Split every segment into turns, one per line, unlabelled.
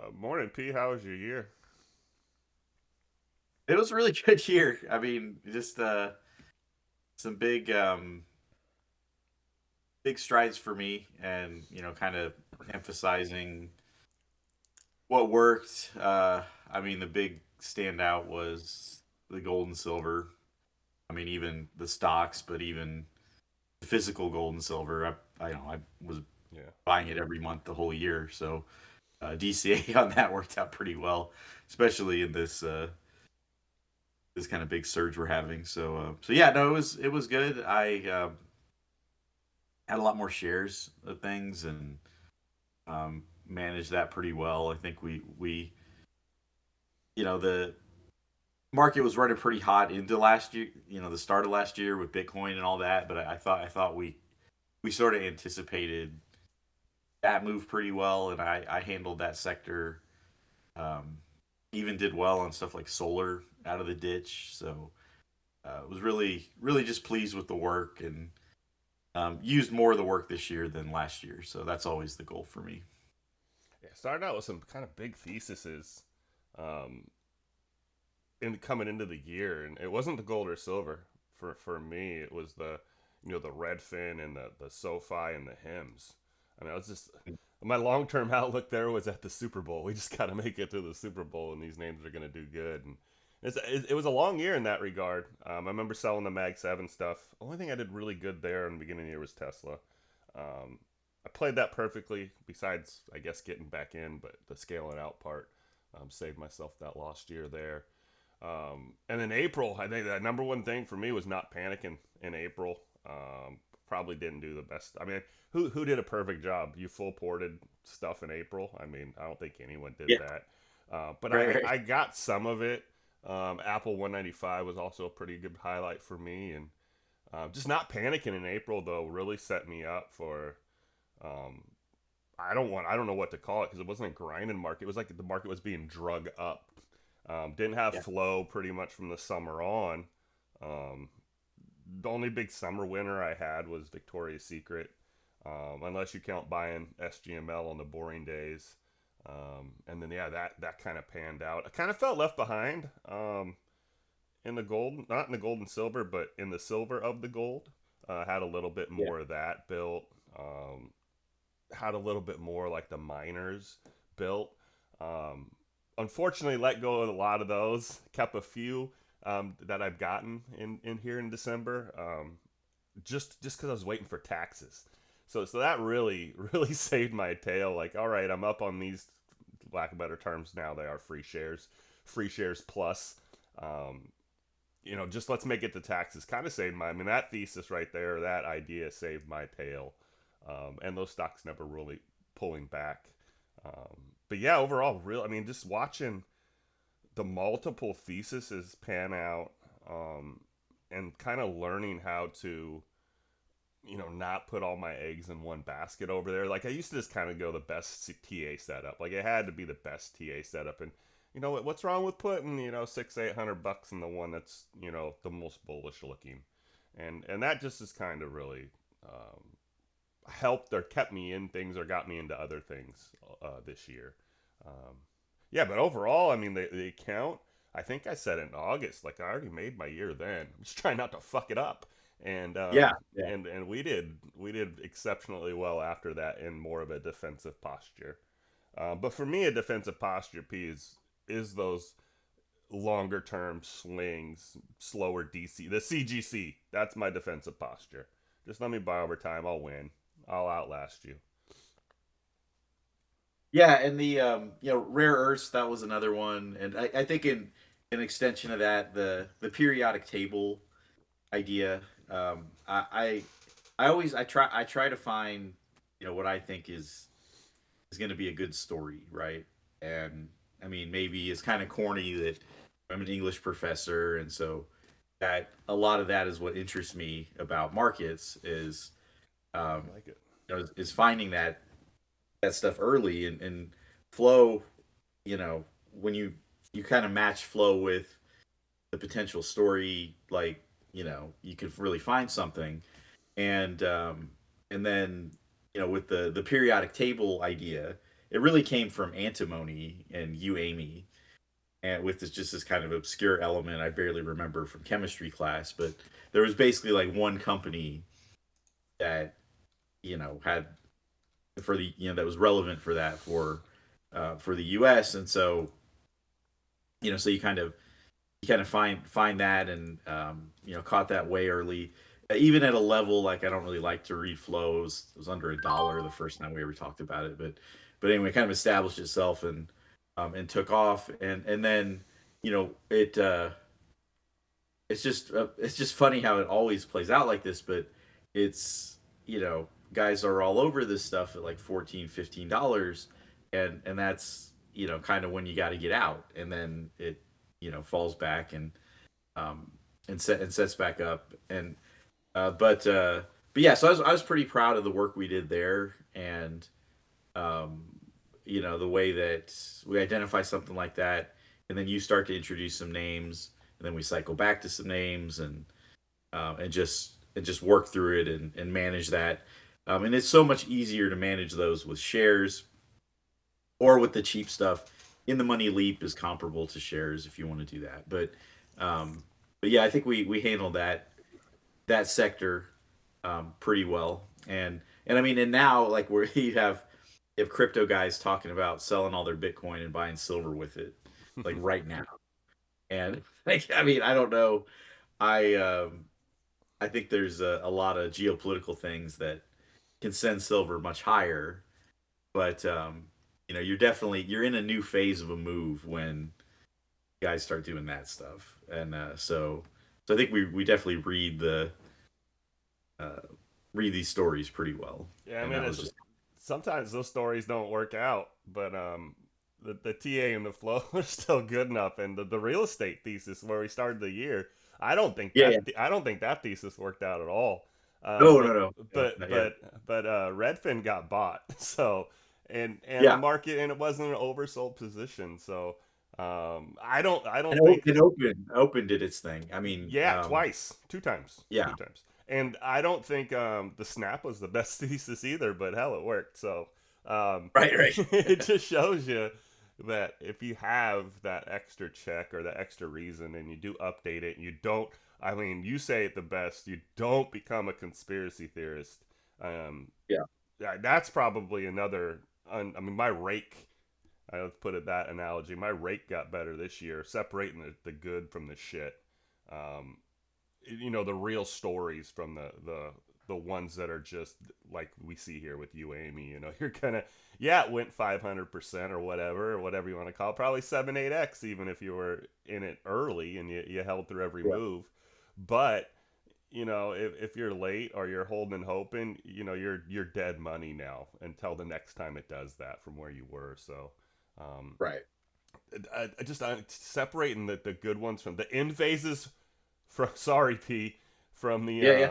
Morning, P. How was your year?
It was a really good year. I mean, just some big strides for me, and kind of emphasizing what worked. I mean, the big standout was the gold and silver. I mean, even the stocks, but even the physical gold and silver. I was
Yeah.
buying it every month the whole year, so DCA on that worked out pretty well, especially in this kind of big surge we're having. So yeah, no, it was good. I had a lot more shares of things and managed that pretty well. I think we the market was running pretty hot into last year. The start of last year with Bitcoin and all that. But I thought we sort of anticipated that move pretty well, and I handled that sector. Um, Even did well on stuff like solar out of the ditch. So was really just pleased with the work and used more of the work this year than last year. So that's always the goal for me.
Yeah. Started out with some kind of big theses, um, in coming into the year, and it wasn't the gold or silver for me. It was the Redfin and the SoFi and the Hims. I mean, I was just my long term outlook there was at the Super Bowl. We just got to make it to the Super Bowl, and these names are going to do good. And it was a long year in that regard. I remember selling the Mag Seven stuff. Only thing I did really good there in the beginning of the year was Tesla. Um, I played that perfectly. Besides, I guess getting back in, but the scaling out part saved myself that lost year there. And in April, I think the number one thing for me was not panicking in April. Probably didn't do the best. I mean, who did a perfect job? You full ported stuff in April. I mean, I don't think anyone did
Yeah,
that. But
right,
I
right.
I got some of it. Apple 195 was also a pretty good highlight for me, and just not panicking in April though really set me up for. Um, I don't know what to call it because it wasn't a grinding market. It was like the market was being drug up. Didn't have
Yeah,
flow pretty much from the summer on. Um, the only big summer winner I had was Victoria's Secret, unless you count buying SGML on the boring days. And then yeah, that kind of panned out. I kind of felt left behind in the gold, not in the gold and silver, but in the silver of the gold. Had a little bit
yeah,
more of that built. Had a little bit more like the miners built. Um, Unfortunately, let go of a lot of those. Kept a few that I've gotten in here in December. Just because I was waiting for taxes. So that really really saved my tail. Like, all right, I'm up on these, lack of better terms. Now they are free shares plus. Um, just let's make it to taxes. Kind of saved my. I mean, that thesis right there, that idea saved my tail. And those stocks never really pulling back. Um, but yeah, overall, real. I mean, just watching the multiple theses pan out, um, and kind of learning how to, not put all my eggs in one basket over there. Like I used to just kind of go the best TA setup. Like it had to be the best TA setup, and what's wrong with putting 600-800 bucks in the one that's the most bullish looking, and that just is kind of really um, helped or kept me in things or got me into other things this year. Um, yeah, but overall, I mean, the account, I think I said in August, like I already made my year then. I'm just trying not to fuck it up. And
yeah,
um,
yeah.
and we did exceptionally well after that in more of a defensive posture. But for me, a defensive posture piece is those longer term swings, slower DC, the CGC. That's my defensive posture. Just let me buy over time. I'll win. I'll outlast you.
Yeah, and the rare earths, that was another one, and I think in an extension of that, the periodic table idea. I always I try to find what I think is going to be a good story, right? And I mean, maybe it's kind of corny that I'm an English professor, and so that a lot of that is what interests me about markets is
I
um,
like it.
is finding that stuff early and flow. When you kind of match flow with the potential story, like you could really find something, and and then with the periodic table idea. it really came from antimony and UAMI, and with this kind of obscure element I barely remember from chemistry class, but there was basically like one company that had for the that was relevant for that for the U.S. And so so you kind of find that, and caught that way early. Even at a level like, I don't really like to read flows. It was under $1 the first time we ever talked about it, but anyway, it kind of established itself and took off, and then it's just funny how it always plays out like this, but it's guys are all over this stuff at like 14, $15, and that's kind of when you got to get out, and then it falls back um and sets back up, and but yeah, so I was pretty proud of the work we did there, and um the way that we identify something like that, and then you start to introduce some names, and then we cycle back to some names, and just work through it, and manage that. And it's so much easier to manage those with shares or with the cheap stuff. In the money leap is comparable to shares if you want to do that. But yeah, I think we handled that sector pretty well. And I mean, and now, like, where you have crypto guys talking about selling all their Bitcoin and buying silver with it, like right now. And like, I mean, I don't know. I think there's a lot of geopolitical things that can send silver much higher, but you're in a new phase of a move when guys start doing that stuff, and so I think we definitely uh, read these stories pretty well,
Yeah, I
and
mean,
that was
it's
just
sometimes those stories don't work out, but the TA and the flow are still good enough, and the real estate thesis where we started the year,
yeah, yeah.
I don't think that thesis worked out at all.
No, no,
But
no, no,
but
not yet.
but but Redfin got bought, so and the
Yeah,
market, and it wasn't an oversold position, so I
and
don't think.
open did its thing. I mean,
Yeah, twice,
yeah,
two times. And I don't think the snap was the best thesis either, but hell, it worked. So
right, right.
it just shows you that if you have that extra check or the extra reason, and you do update it, and you don't, I mean, you say it the best, you don't become a conspiracy theorist. Um,
Yeah,
that's probably another. I mean, my rake. I would put it that analogy. My rake got better this year, separating the good from the shit. Um, the real stories from the ones that are just like we see here with you, Amy. You're gonna, yeah, it went 500% or whatever you want to call it, probably 7-8x even if you were in it early and you held through every
yeah,
move. But if you're late or you're holding and hoping, you're dead money now until the next time it does that from where you were. So um,
right.
I separating the good ones from the end phases from sorry P
Yeah, yeah,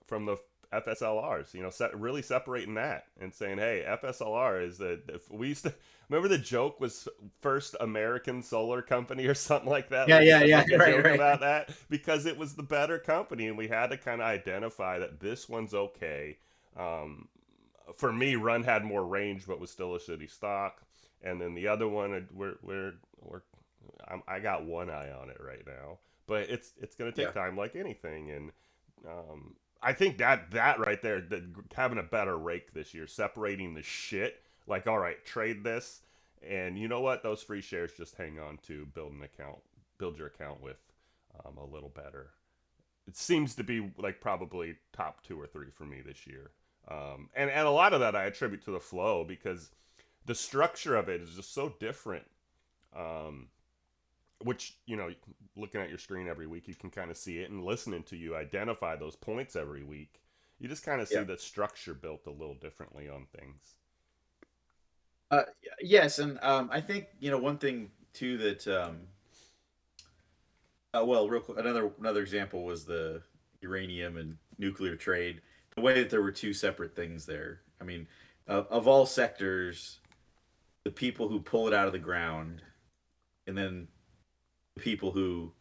from the FSLRs. Really separating that and saying, hey, FSLR is if we used to remember the joke was first American solar company or something like that.
yeah,
We used
yeah,
to
yeah.
make a
Right,
joke
right.
about that because it was the better company, and we had to kind of identify that this one's okay. Um, for me, Run had more range, but was still a shitty stock. And then the other one, we're I got one eye on it right now, but it's gonna take
Yeah,
time, like anything. And I think that right there, having a better rake this year, separating the shit, like all right, trade this, and you know what, those free shares just hang on to, build your account with a little better. It seems to be like probably top 2 or 3 for me this year. And a lot of that I attribute to the flow because the structure of it is just so different. Um, which looking at your screen every week, you can kind of see it, and listening to you identify those points every week, you just kind of see
yeah.
the structure built a little differently on things.
Yes, and I think one thing too that well, real quick, another example was the uranium and nuclear trade. The way that there were two separate things there. I mean, of all sectors, the people who pull it out of the ground, and then the people who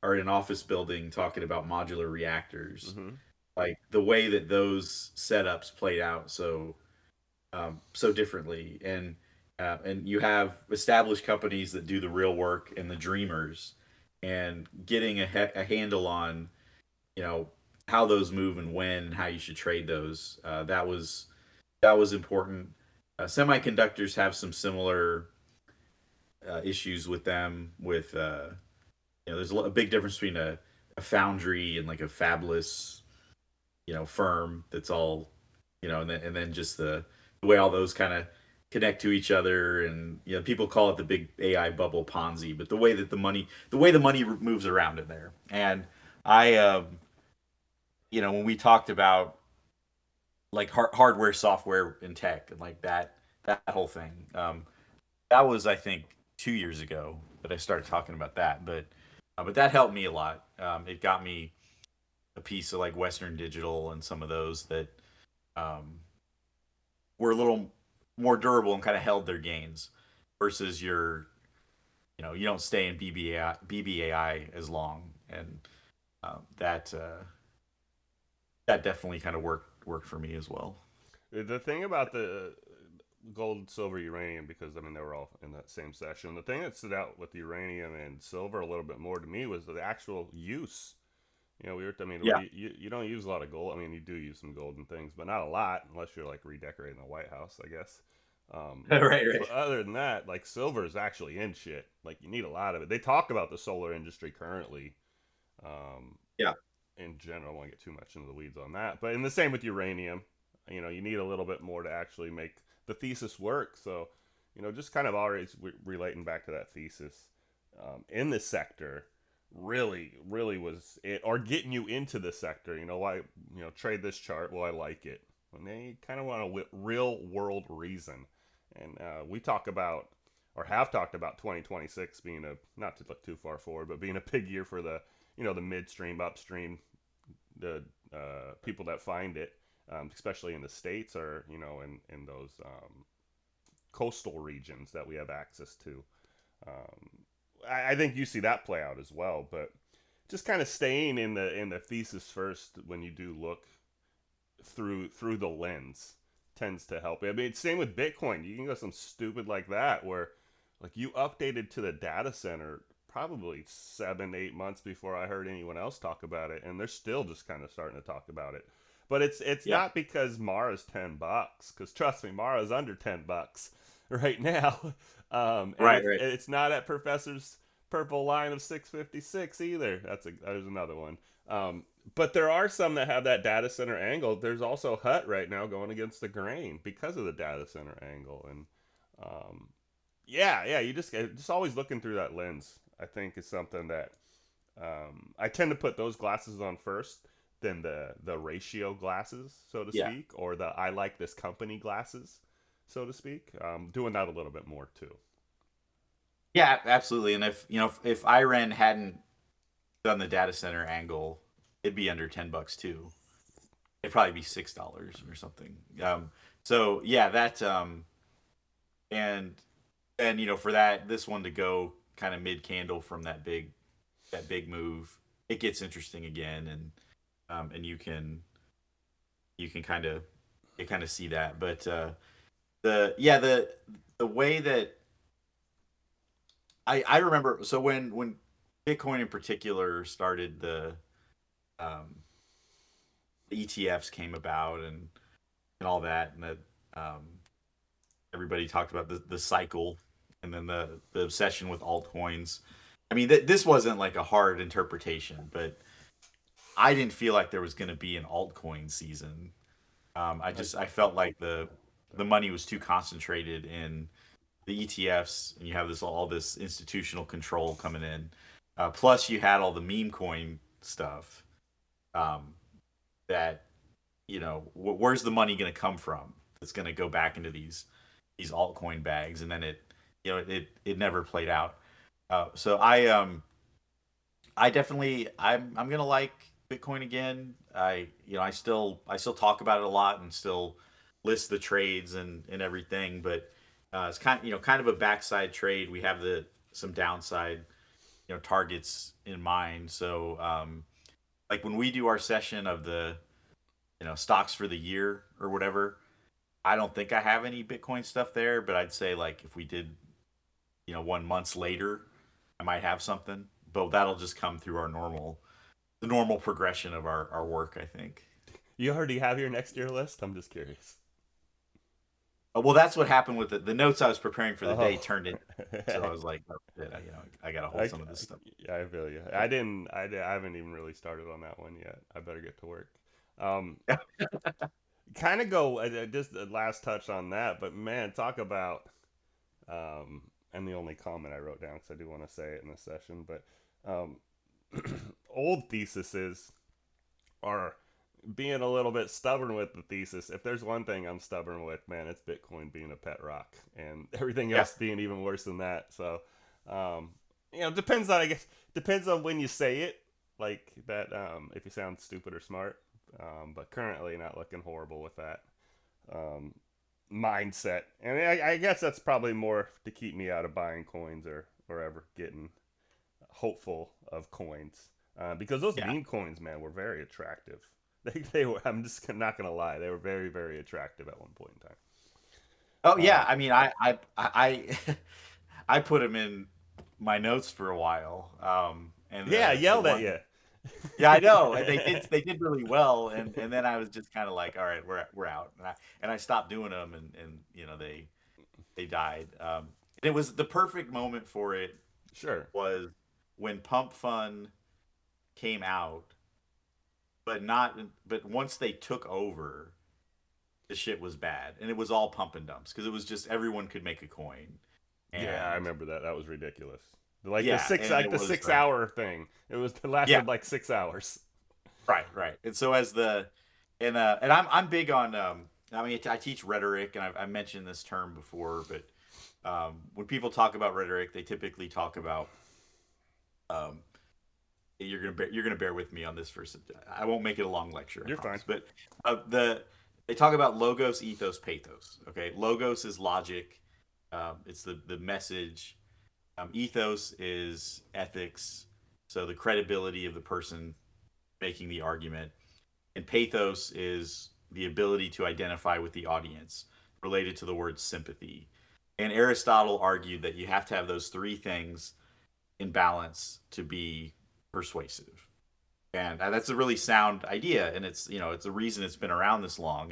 are in an office building talking about modular reactors,
Mm-hmm.
like the way that those setups played out so so differently, and you have established companies that do the real work and the dreamers, and getting a handle on you know how those move and when and how you should trade those. That was important. Semiconductors have some similar issues with them. With there's a big difference between a foundry and like a fabless firm that's all and then just the way all those kind of connect to each other. And people call it the big AI bubble Ponzi, but the way the money moves around in there. And I when we talked about like hardware, software, and tech, and like that whole thing, that was, I think, 2 years ago that I started talking about that. But that helped me a lot. It got me a piece of like Western Digital and some of those that um, were a little more durable and kind of held their gains versus you don't stay in BBAI as long. And that definitely kind of worked for me as well.
The thing about the gold, silver, uranium, because I mean they were all in that same session. The thing that stood out with uranium and silver a little bit more to me was the actual use. I mean,
Yeah.
you don't use a lot of gold. I mean, you do use some gold and things, but not a lot unless you're like redecorating the White House, I guess.
Right, right.
But other than that, like silver is actually in shit. Like you need a lot of it. They talk about the solar industry currently, um,
Yeah.
in general. I won't get too much into the weeds on that. But in the same with uranium, you need a little bit more to actually make the thesis work. So, just kind of always relating back to that thesis in this sector really, really was it, or getting you into the sector. Why, trade this chart. Well, I like it. And they kind of want a real world reason. And we talk about, or have talked about 2026 being not to look too far forward, but being a big year for the midstream, upstream, the people that find it, especially in the states or in those coastal regions that we have access to. Um, I think you see that play out as well, but just kind of staying in the thesis first when you do look through the lens tends to help. I mean, same with Bitcoin. You can go some stupid like that where like you updated to the data center probably 7 8 months before I heard anyone else talk about it, and they're still just kind of starting to talk about it. But it's
Yeah.
not because Mara's $10, because trust me, Mara's under $10 right now, and
Right,
it's
right.
it's not at Professor's purple line of 656 either. There's another one. But there are some that have that data center angle. There's also Hut right now going against the grain because of the data center angle, and um, yeah, you just always looking through that lens. I think is something that I tend to put those glasses on first, than the ratio glasses, so to
Yeah.
speak, or the I like this company glasses, so to speak. Doing that a little bit more too.
Yeah, absolutely. And if Iran hadn't done the data center angle, it'd be under $10 too. It'd probably be $6 or something. So yeah, that and for this one to go kind of mid candle from that big move, it gets interesting again. And you can kind of see that. But the way that I remember, so when Bitcoin in particular started, um the ETFs came about, and all that, and that um everybody talked about the cycle, and then the obsession with altcoins. I mean, this wasn't like a hard interpretation, but I didn't feel like there was going to be an altcoin season. I felt like the money was too concentrated in the ETFs, and you have all this institutional control coming in. Plus, you had all the meme coin stuff. Um, that where's the money going to come from? It's going to go back into these altcoin bags, and then it never played out. So I definitely I'm gonna like Bitcoin again. I still talk about it a lot and still list the trades and everything, but it's kind of a backside trade. We have the some downside targets in mind. So like when we do our session of the stocks for the year or whatever, I don't think I have any Bitcoin stuff there, but I'd say like if we did, 1 month later, I might have something. But that'll just come through the normal progression of our work, I think.
You already have your next year list? I'm just curious.
Well, that's what happened with the notes I was preparing for the day
Oh.
turned in. So I was like, oh, shit, I got to hold some of this stuff.
Yeah, I feel you. I haven't even really started on that one yet. I better get to work. Kind of go just a last touch on that, but man, talk about and the only comment I wrote down because I do want to say it in this session, but um, old theses are being a little bit stubborn with the thesis. If there's one thing I'm stubborn with, man, it's Bitcoin being a pet rock and everything
Yeah.
else being even worse than that. So, um, depends on, I guess, depends on when you say it, like that, if you sound stupid or smart. But currently not looking horrible with that um, mindset. And I guess that's probably more to keep me out of buying coins or ever getting hopeful of coins. Because those
Yeah.
meme coins, man, were very attractive. They were. I'm just not gonna lie. They were very, very attractive at one point in time.
Oh yeah.
Um,
I mean, I I put them in my notes for a while. And
yeah, I
the
yelled at
one,
you.
yeah, I know, and they did really well, and then I was just kind of like, all right, we're out, and I stopped doing them, and they died. And it was the perfect moment for it
Sure.
was when Pump Fun came out, but once they took over, the shit was bad, and it was all pump and dumps because it was just everyone could make a coin,
Yeah, I
and
remember that. That was ridiculous.
yeah, and
Like
it
the
was
6 hour thing. It
yeah,
lasted like 6 hours.
right, right. And so as the and I'm big on I mean I teach rhetoric, and I mentioned this term before, but when people talk about rhetoric, they typically talk about um, you're gonna bear with me on this first. I won't make it a long lecture, I
You're fine.
promise. But they talk about logos, ethos, pathos. Okay, logos is logic. It's the message. Ethos is ethics. So the credibility of the person making the argument, and pathos is the ability to identify with the audience, related to the word sympathy. And Aristotle argued that you have to have those three things in balance to be persuasive. And that's a really sound idea, and it's a reason it's been around this long,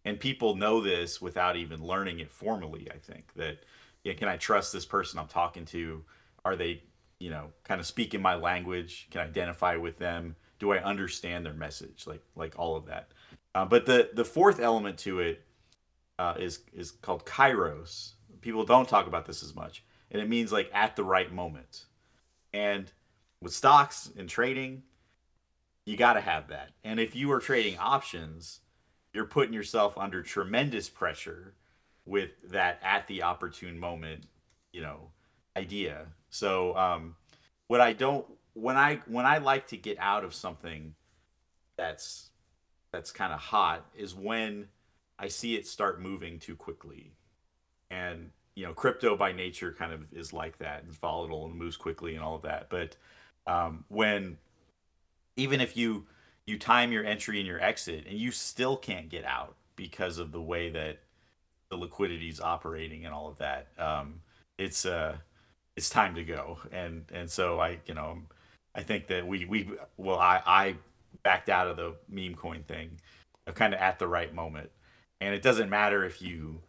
and people know this without even learning it formally. I think that, yeah, can I trust this person I'm talking to? Are they, kind of speaking my language? Can I identify with them? Do I understand their message? Like all of that. But the fourth element to it is called kairos. People don't talk about this as much, and it means like at the right moment. And with stocks and trading, you got to have that. And if you are trading options, you're putting yourself under tremendous pressure with that at the opportune moment, you know, idea. So, what I don't when I like to get out of something that's that's kind of hot is when I see it start moving too quickly. And crypto by nature kind of is like that. It's volatile and moves quickly and all of that. But when even if you time your entry and your exit and you still can't get out because of the way that the liquidity is operating and all of that, it's it's time to go. And so I think that I backed out of the meme coin thing kind of at the right moment. And it doesn't matter if you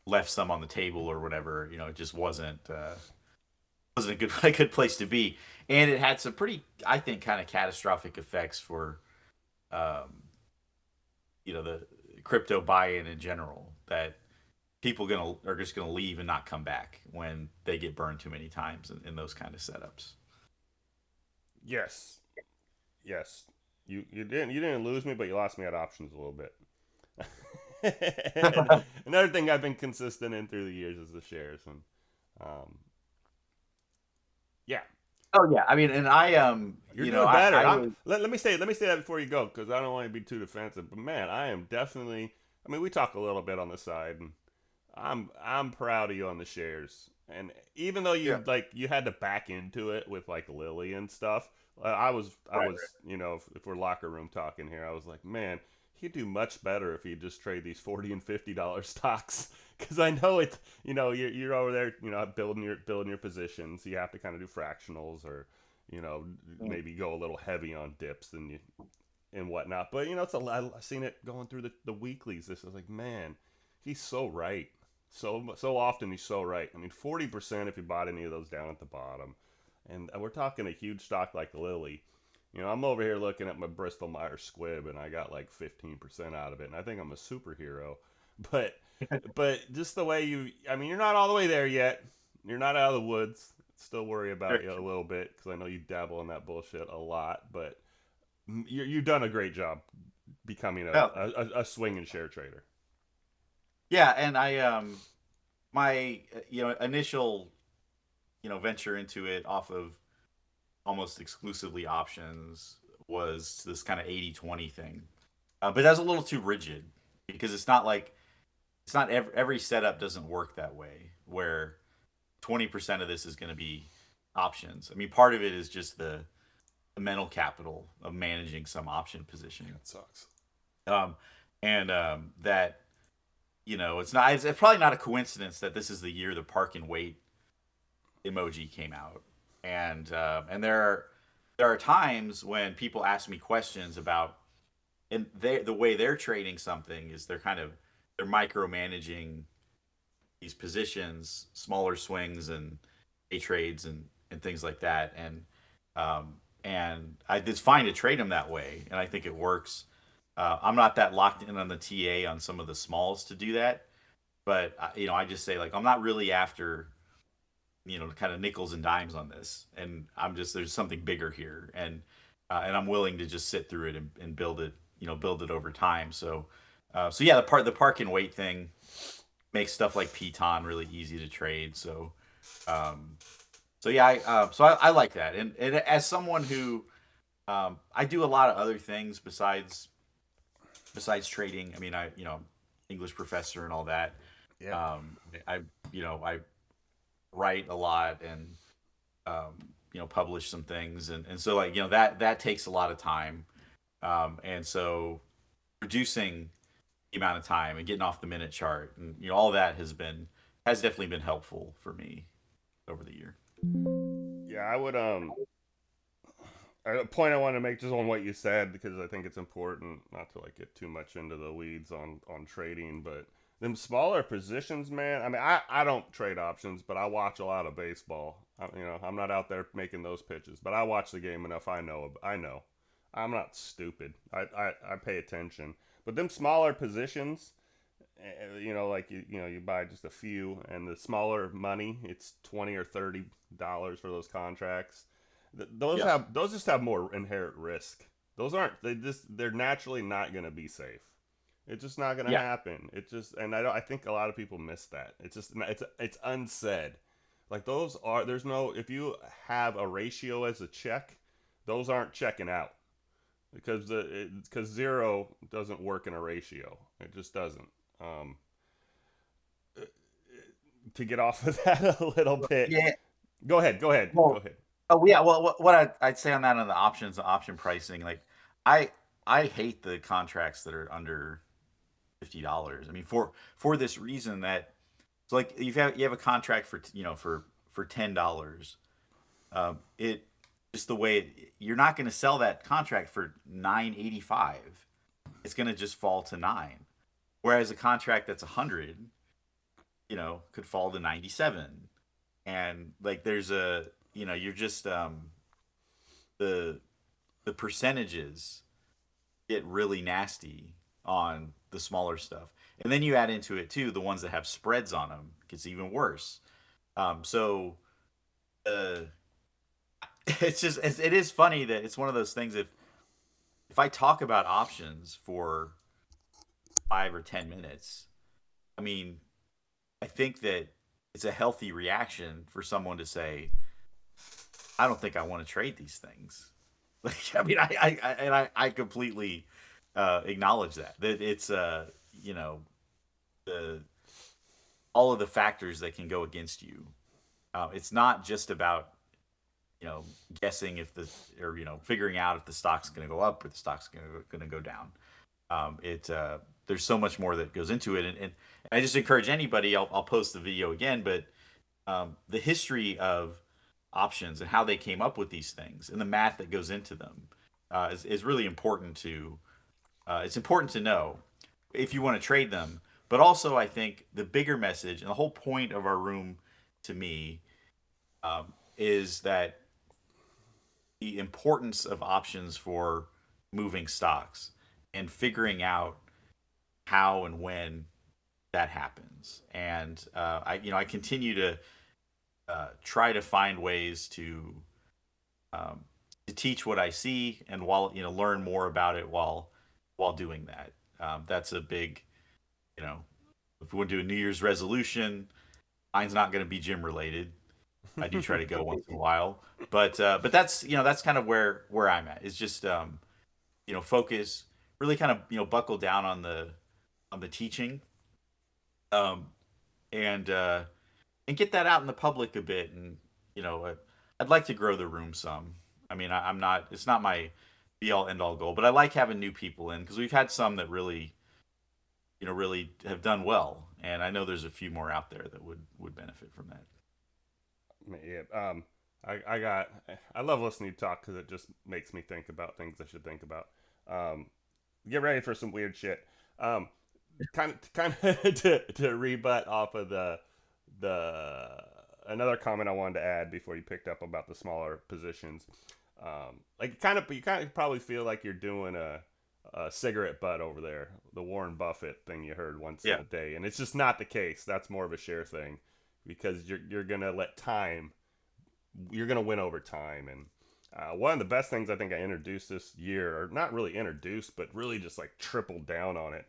left some on the table or whatever. It just wasn't a good a good place to be, and it had some pretty, I think, kind of catastrophic effects for um, the crypto buy-in in general. That people are just gonna leave and not come back when they get burned too many times in those kind of setups.
Yes. Yes. You didn't lose me, but you lost me at options a little bit. And another thing I've been consistent in through the years is the shares, and um, yeah,
Oh yeah, I mean, and
you're doing better.
I was
Let me say that before you go, because I don't want to be too defensive. But man, I am definitely. I mean, we talk a little bit on the side, and I'm proud of you on the shares. And even though
yeah,
you had to back into it with like Lily and stuff, I
right,
was if we're locker room talking here, I was like, man, he'd do much better if he'd just trade these $40 and $50 stocks. Because I know it, you're over there, building your positions. You have to kind of do fractionals, or maybe go a little heavy on dips and whatnot. But it's a lot. I've seen it going through the weeklies. This is like, man, he's so right. So often he's so right. I mean, 40% if you bought any of those down at the bottom, and we're talking a huge stock like Lilly. I'm over here looking at my Bristol Myers Squibb, and I got like 15% out of it, and I think I'm a superhero. But just the way I mean, you're not all the way there yet. You're not out of the woods. Still worry about you a little bit because I know you dabble in that bullshit a lot. But you've done a great job becoming
Well,
a swing and share trader.
yeah, and my initial venture into it off of almost exclusively options was this kind of 80-20 thing. But that's a little too rigid because it's not every setup doesn't work that way where 20% of this is going to be options. I mean, part of it is just the mental capital of managing some option position.
That sucks.
Um, and that it's probably not a coincidence that this is the year the park and wait emoji came out, and there are times when people ask me questions about, and the way they're trading something is they're micromanaging these positions, smaller swings and day trades and things like that, it's fine to trade them that way, and I think it works. I'm not that locked in on the TA on some of the smalls to do that, but I just say like I'm not really after kind of nickels and dimes on this, and there's something bigger here, and I'm willing to just sit through it and build it build it over time. So yeah, the park and wait thing makes stuff like Piton really easy to trade. Um, so yeah, I like that, and as someone who I do a lot of other things besides trading. I mean, English professor and all that.
Yeah.
I I write a lot and publish some things, and so like that takes a lot of time, and so reducing the amount of time and getting off the minute chart and all that has definitely been helpful for me over the year.
Yeah, I would a point I want to make just on what you said, because I think it's important not to like get too much into the weeds on trading, but them smaller positions, man. I mean, I don't trade options, but I watch a lot of baseball. I'm not out there making those pitches, but I watch the game enough. I know. I'm not stupid. I pay attention. But them smaller positions, like you buy just a few, and the smaller money, it's $20 or $30 for those contracts.
Yeah,
Those just have more inherent risk. They're naturally not going to be safe. It's just not going to
yeah,
happen. It just and I think a lot of people miss that. It's unsaid. Like there's no, if you have a ratio as a check, those aren't checking out, because zero doesn't work in a ratio. It just doesn't. Um, to get off of that a little bit,
yeah.
go ahead. Go ahead. Go
Well,
ahead.
oh yeah. Well, what I'd say on that on the options, the option pricing, like I I hate the contracts that are under $50. I mean, for this reason that it's like you have a contract for for $10. It just the way you're not going to sell that contract for 9.85. It's going to just fall to 9. Whereas a contract that's 100, could fall to 97. And like there's a you're just the the percentages get really nasty on the smaller stuff. And then you add into it too the ones that have spreads on them, it gets even worse. So uh, it is funny that it's one of those things. If I talk about options for 5 or 10 minutes, I mean, I think that it's a healthy reaction for someone to say, "I don't think I want to trade these things." Like, I mean, I completely acknowledge that it's you know the all of the factors that can go against you. It's not just about guessing if the or figuring out if the stock's going to go up or the stock's going to go down. It There's so much more that goes into it, and I just encourage anybody. I'll post the video again, but the history of options and how they came up with these things and the math that goes into them is really important to it's important to know if you want to trade them. But also, I think the bigger message and the whole point of our room to me is that the importance of options for moving stocks and figuring out how and when that happens. And I continue to try to find ways um, to teach what I see, and while learn more about it while doing that. That's a big, you know, if we want to do a New Year's resolution, mine's not going to be gym related. I do try to go once in a while, but that's kind of where I'm at. Is just focus, really kind of buckle down on the teaching, um, and get that out in the public a bit. And I'd like to grow the room some. I mean, I'm not. It's not my be all end all goal, but I like having new people in because we've had some that really have done well, and I know there's a few more out there that would benefit from that.
Yeah. I got. I love listening to you talk because it just makes me think about things I should think about. Um, get ready for some weird shit. Um, kind of to rebut off of the another comment I wanted to add before you picked up about the smaller positions. Like you kind of probably feel like you're doing a cigarette butt over there, the Warren Buffett thing you heard once in
Yeah,
a day, and it's just not the case. That's more of a share thing because you're gonna let time. You're gonna win over time, and one of the best things I think I introduced this year, or not really introduced, but really just like tripled down on it.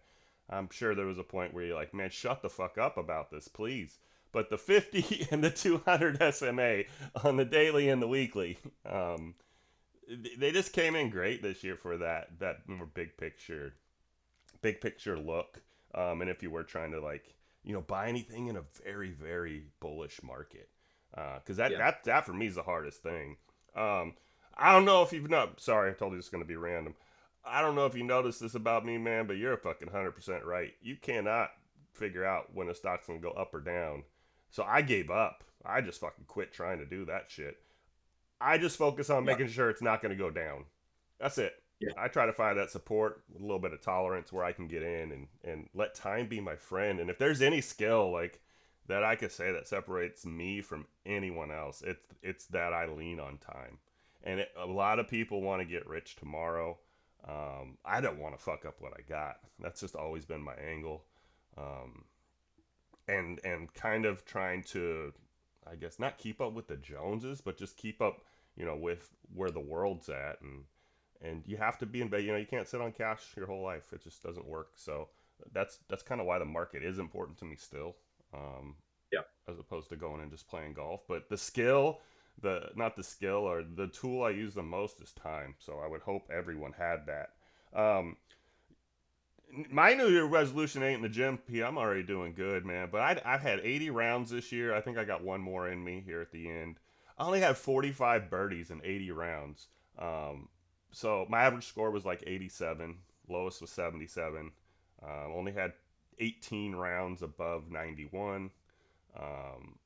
I'm sure there was a point where you're like, man, shut the fuck up about this, please. But the 50 and the 200 SMA on the daily and the weekly, they just came in great this year for that more big picture look. And if you were trying to like buy anything in a very very bullish market, because
yeah.
that for me is the hardest thing. Um, I don't know if you've not. Sorry, I told you it's going to be random. I don't know if you noticed this about me, man, but you're a fucking 100% right. You cannot figure out when a stock's gonna go up or down. So I gave up. I just fucking quit trying to do that shit. I just focus on
Yeah,
making sure it's not gonna go down. That's it.
yeah,
I try to find that support with a little bit of tolerance where I can get in and let time be my friend. And if there's any skill like that I could say that separates me from anyone else, it's that I lean on time. And a lot of people want to get rich tomorrow. I don't want to fuck up what I got. That's just always been my angle. Um, and kind of trying to, I guess, not keep up with the Joneses, but just keep up, with where the world's at. And you have to be in bed. You can't sit on cash your whole life. It just doesn't work. So that's kind of why the market is important to me still, um,
yeah.
as opposed to going and just playing golf. But the skill, the not the skill or the tool I use the most is time. So I would hope everyone had that. Um, my New Year resolution ain't in the gym. P. I'm already doing good, man. But I've had 80 rounds this year. I think I got one more in me here at the end. I only had 45 birdies in 80 rounds. So my average score was like 87. Lowest was 77. Only had 18 rounds above 91. Um,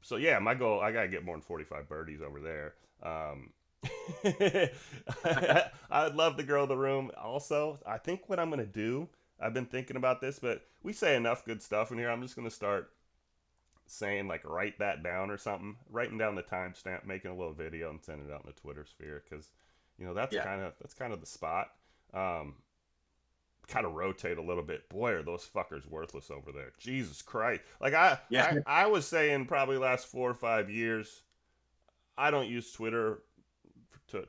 so yeah, my goal, I gotta get more than 45 birdies over there. I would love to grow the room. Also, I think what I'm gonna do, I've been thinking about this, but we say enough good stuff in here. I'm just gonna start saying like write that down or something, writing down the timestamp, making a little video, and sending it out in the Twitter sphere because
Yeah.
that's kind of the spot. Um, Kind of rotate a little bit. Boy, are those fuckers worthless over there. Jesus Christ! Like
Yeah.
I was saying probably last 4 or 5 years, I don't use Twitter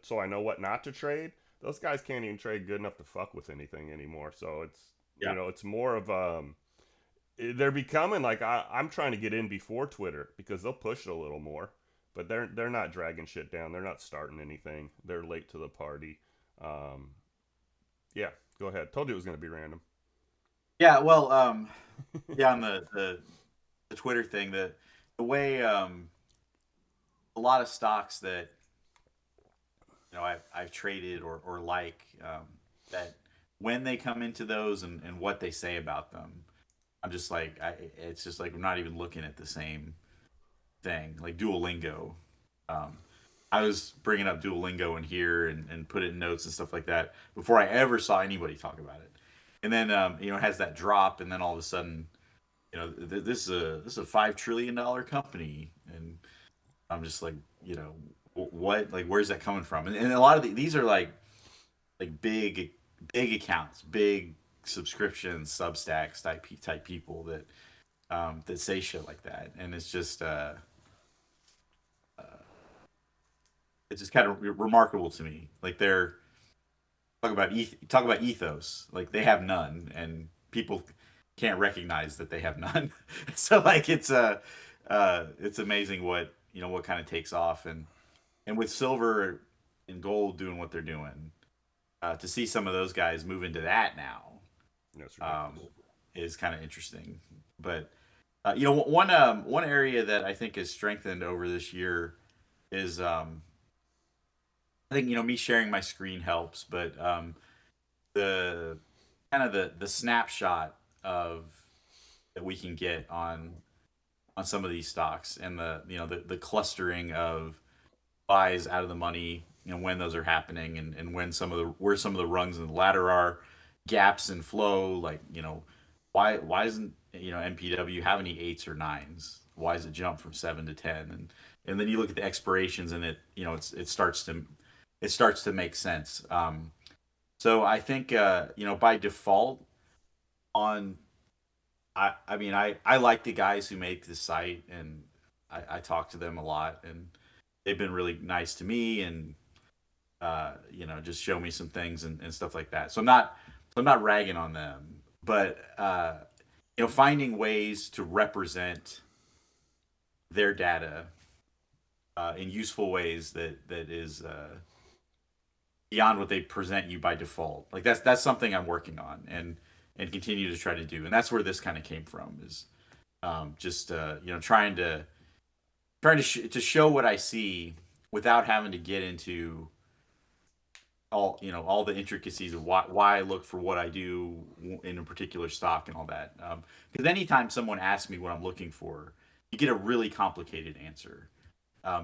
so I know what not to trade. Those guys can't even trade good enough to fuck with anything anymore. So
Yeah.
it's more of they're becoming like I'm trying to get in before Twitter because they'll push it a little more, but they're not dragging shit down. They're not starting anything. They're late to the party. Um, yeah, go ahead. Told you it was gonna be random.
Yeah. Well, yeah, on the Twitter thing, the way a lot of stocks that I've traded or like that when they come into those and what they say about them, I'm just like, it's just like we're not even looking at the same thing. Like Duolingo, um, I was bringing up Duolingo in here and put it in notes and stuff like that before I ever saw anybody talk about it. And then it has that drop, and then all of a sudden, this is a $5 trillion company, and I'm just like, what, like, where's that coming from? And a lot of these are like big accounts, big subscriptions, Substacks type people that say shit like that, and it's just kind of remarkable to me. Like they're talk about ethos, like they have none, and people can't recognize that they have none. So like it's amazing what kind of takes off, and with silver and gold doing what they're doing, to see some of those guys move into that now,
That's
um,
ridiculous.
is kind of interesting. But one area that I think has strengthened over this year is I think me sharing my screen helps, but the kind of the snapshot of that we can get on some of these stocks, and the clustering of buys out of the money, when those are happening, and when where some of the rungs in the ladder are, gaps in flow, like why isn't MPW have any eights or nines? Why does it jump from 7 to 10? And then you look at the expirations, and it starts to make sense. So I think by default, on I mean I like the guys who make the site, and I talk to them a lot, and they've been really nice to me, and just show me some things and stuff like that. So I'm not ragging on them, but finding ways to represent their data in useful ways that is beyond what they present you by default. Like that's something I'm working on, and continue to try to do. And that's where this kind of came from, is just trying to show what I see without having to get into all the intricacies of why I look for what I do in a particular stock and all that. Because anytime someone asks me what I'm looking for, you get a really complicated answer,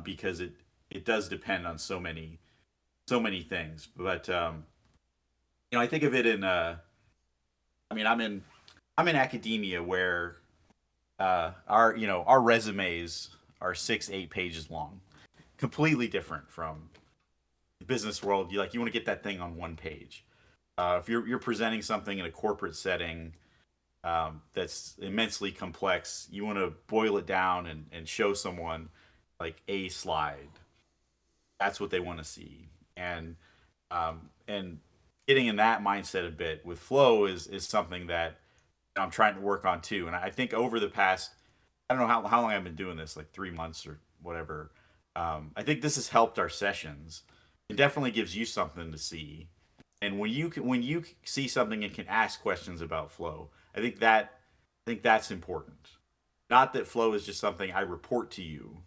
because it does depend on so many things. But I think of it in I mean I'm in academia, where our resumes are 6-8 pages long, completely different from the business world. You want to get that thing on one page. If you're presenting something in a corporate setting, that's immensely complex, you want to boil it down and show someone like a slide. That's what they want to see. And getting in that mindset a bit with flow is something that I'm trying to work on too. And I think over the past, I don't know how long I've been doing this, like 3 months or whatever. I think this has helped our sessions. It definitely gives you something to see. And when you see something and can ask questions about flow, I think that's important. Not that flow is just something I report to you,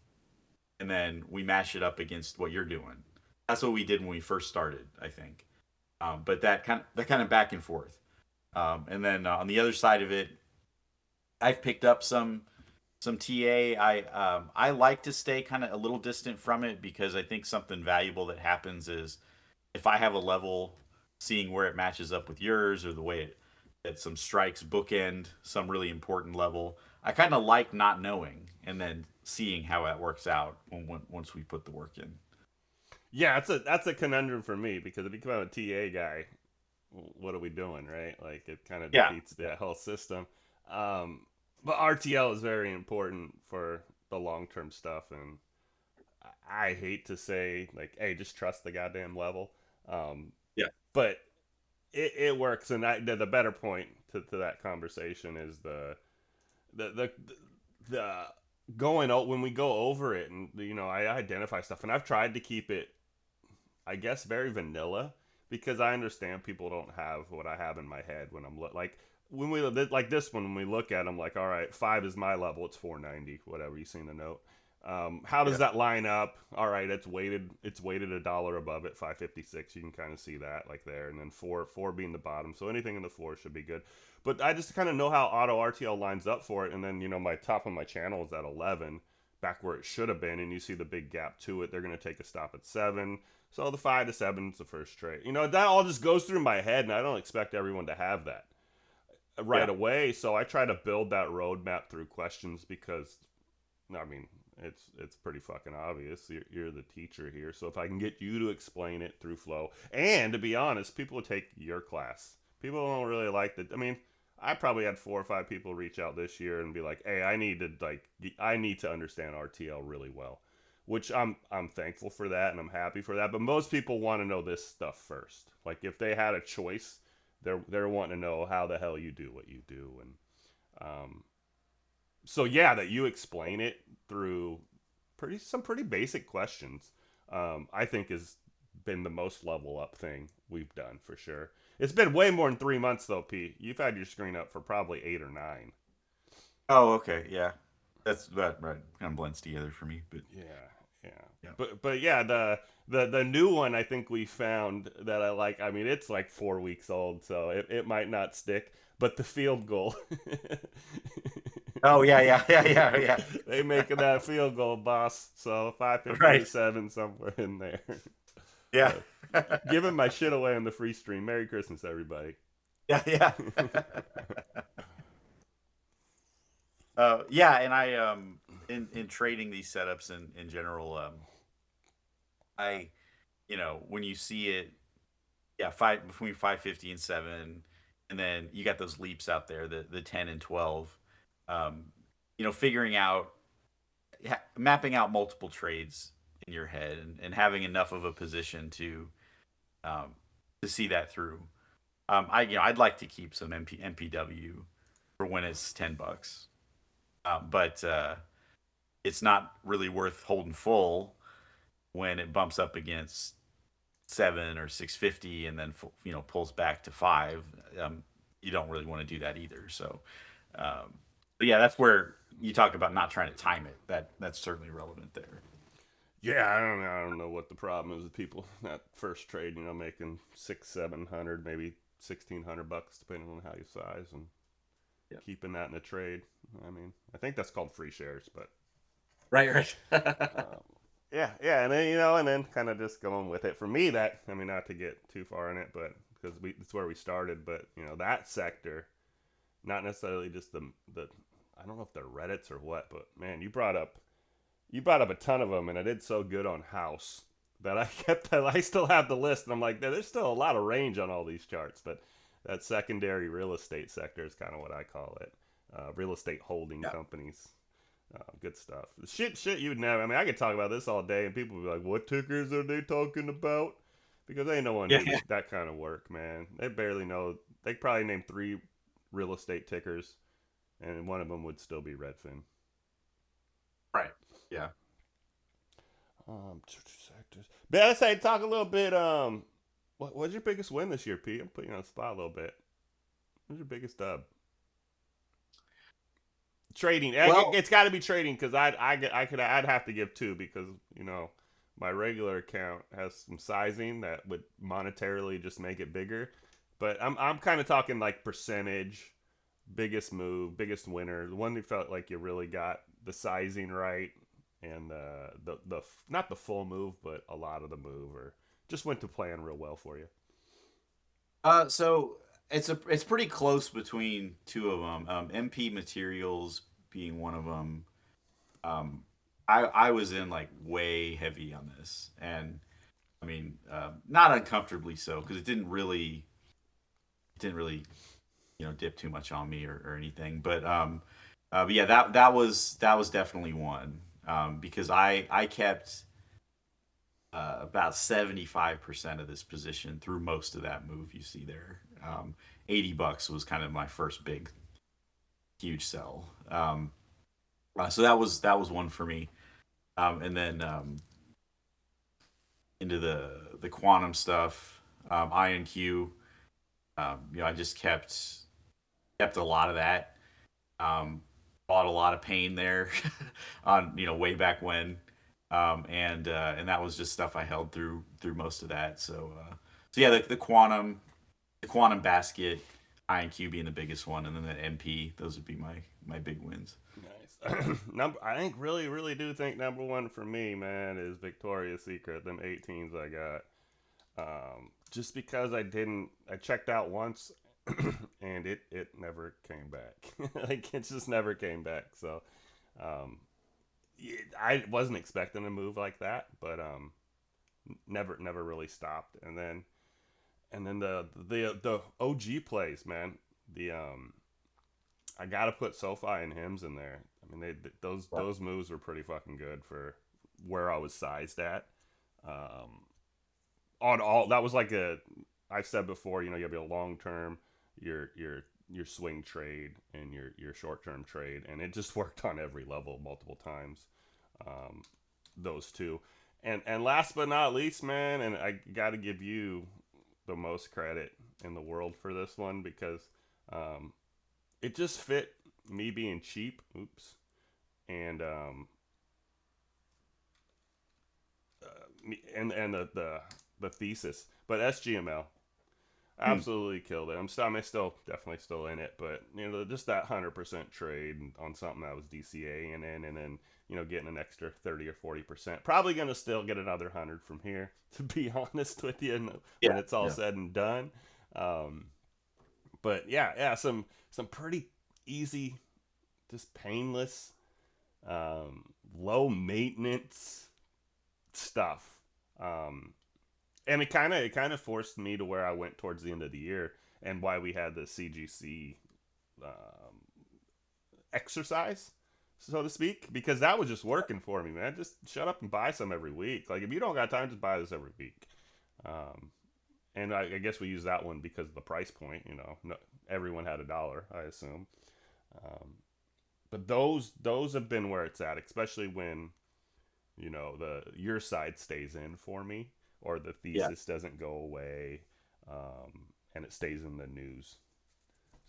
and then we mash it up against what you're doing. That's what we did when we first started, I think. But that kind of back and forth. And then on the other side of it, I've picked up some TA. I like to stay kind of a little distant from it, because I think something valuable that happens is, if I have a level, seeing where it matches up with yours, or the way that some strikes bookend some really important level. I kind of like not knowing, and then seeing how that works out once we put the work in.
Yeah, that's a conundrum for me, because if you become a TA guy, what are we doing, right? Like it kind of
Yeah,
defeats the whole system. Um, but RTL is very important for the long term stuff, and I hate to say like, hey, just trust the goddamn level. Um,
yeah,
but it works, and the better point to that conversation is the the going out when we go over it, and I identify stuff, and I've tried to keep it, I guess, very vanilla, because I understand people don't have what I have in my head when like when like this one, when we look at them, like, all right, 5 is my level, it's 490, whatever you see in the note. How does
Yeah.
that line up? All right, it's weighted. It's weighted a dollar above it, 556. You can kind of see that like there, and then four being the bottom. So anything in the four should be good. But I just kind of know how auto RTL lines up for it, and then my top of my channel is at 11, back where it should have been, and you see the big gap to it. They're going to take a stop at 7. So the 5 to 7 is the first trade. That all just goes through my head, and I don't expect everyone to have that right
Yeah.
away. So I try to build that roadmap through questions because I mean, it's pretty fucking obvious. You're the teacher here, so if I can get you to explain it through flow, and to be honest, people will take your class. People don't really like that. I mean, I probably had 4 or 5 people reach out this year and be like, "Hey, I need to understand RTL really well," which I'm thankful for that and I'm happy for that. But most people want to know this stuff first. Like if they had a choice, they're wanting to know how the hell you do what you do, and um, so yeah, that you explain it through some pretty basic questions. I think has been the most level up thing we've done for sure. It's been way more than 3 months though, Pete. You've had your screen up for probably 8 or 9.
Oh, okay. Yeah. That right. Kind of blends together for me, but
Yeah, yeah.
yeah.
But yeah, the new one I think we found that I like. I mean, it's like 4 weeks old, so it might not stick. But the field goal,
Oh, yeah, yeah, yeah, yeah, yeah.
they making that field goal, boss. So 550 to
Right.
7 somewhere in there.
Yeah.
Uh, Giving my shit away on the free stream. Merry Christmas, everybody.
Yeah, yeah. Yeah, and I in trading these setups in general, I when you see it, yeah, five between 550 and 7, and then you got those leaps out there, the 10 and 12. Um, figuring out mapping out multiple trades in your head, and having enough of a position um to see that through. I'd like to keep some MPW for when it's $10. But it's not really worth holding full when it bumps up against 7 or 650 and then pulls back to 5. You don't really want to do that either. So, but yeah, that's where you talk about not trying to time it. That's certainly relevant there.
Yeah, I don't know what the problem is with people that first trade. Making 600, 700, maybe $1,600, depending on how you size, and
Yeah.
keeping that in the trade. I mean, I think that's called free shares, but
Right, right.
um, yeah, and then and then kind of just going with it. For me, that I mean, not to get too far in it, but because that's where we started. But that sector, not necessarily just the I don't know if they're Reddits or what, but man, you brought up a ton of them, and I did so good on House that I kept that. I still have the list, and I'm like, there's still a lot of range on all these charts, but that secondary real estate sector is kind of what I call it. Real estate holding
Yeah.
companies. Good stuff. Shit, you'd never. I mean, I could talk about this all day, and people would be like, "What tickers are they talking about?" Because they no one
Yeah.
do
Yeah.
that kind of work, man. They barely know. They probably name 3 real estate tickers, and one of them would still be Redfin.
Right. Yeah.
Sectors. But let's say talk a little bit. What's your biggest win this year, Pete? I'm putting you on the spot a little bit. What's your biggest dub? Trading.
Well,
It's got to be trading because I'd have to give 2 because my regular account has some sizing that would monetarily just make it bigger. But I'm kind of talking like percentage, biggest move, biggest winner, the one that felt like you really got the sizing right, and the not the full move, but a lot of the move, or just went to plan real well for you.
so it's pretty close between two of them. MP Materials being one of them. Um, I was in like way heavy on this, and I mean, not uncomfortably so, because it didn't really dip too much on me or anything. But yeah, that was definitely one, because I kept about 75% of this position through most of that move you see there. $80 was kind of my first big huge sell. So that was one for me. And then into the quantum stuff, INQ. I just kept a lot of that. Um, bought a lot of pain there on way back when, and that was just stuff I held through most of that. So yeah, the quantum basket, INQ being the biggest one, and then the MP. Those would be my big wins.
Nice. I think really do think number one for me, man, is Victoria's Secret. Them 18s I got. Just because I checked out once, and it never came back. Like it just never came back. So, um, I wasn't expecting a move like that, but never really stopped. And then the OG plays, man. The I gotta put SoFi and Hims in there. I mean, those moves were pretty fucking good for where I was sized at. Um, on all that was like a I've said before, you have your long term, your swing trade, and your short term trade, and it just worked on every level multiple times. Um, those two, and last but not least, man, and I got to give you the most credit in the world for this one because um, it just fit me being cheap. Oops, and and the thesis, but SGML
Hmm.
absolutely killed it. I'm still definitely still in it, but just that 100% trade on something that was DCA and then getting an extra 30 or 40%. Probably gonna still get another 100 from here, to be honest with you, when
Yeah,
it's all
yeah.
said and done. Um, but yeah, some pretty easy, just painless, low maintenance stuff. Um, and it kind of forced me to where I went towards the end of the year, and why we had the CGC um, exercise, so to speak, because that was just working for me, man. Just shut up and buy some every week. Like if you don't got time, just buy this every week. Um, and I guess we use that one because of the price point. No, everyone had $1, I assume. Um, but those have been where it's at, especially when the your side stays in for me, or the
Yeah.
thesis doesn't go away, and it stays in the news,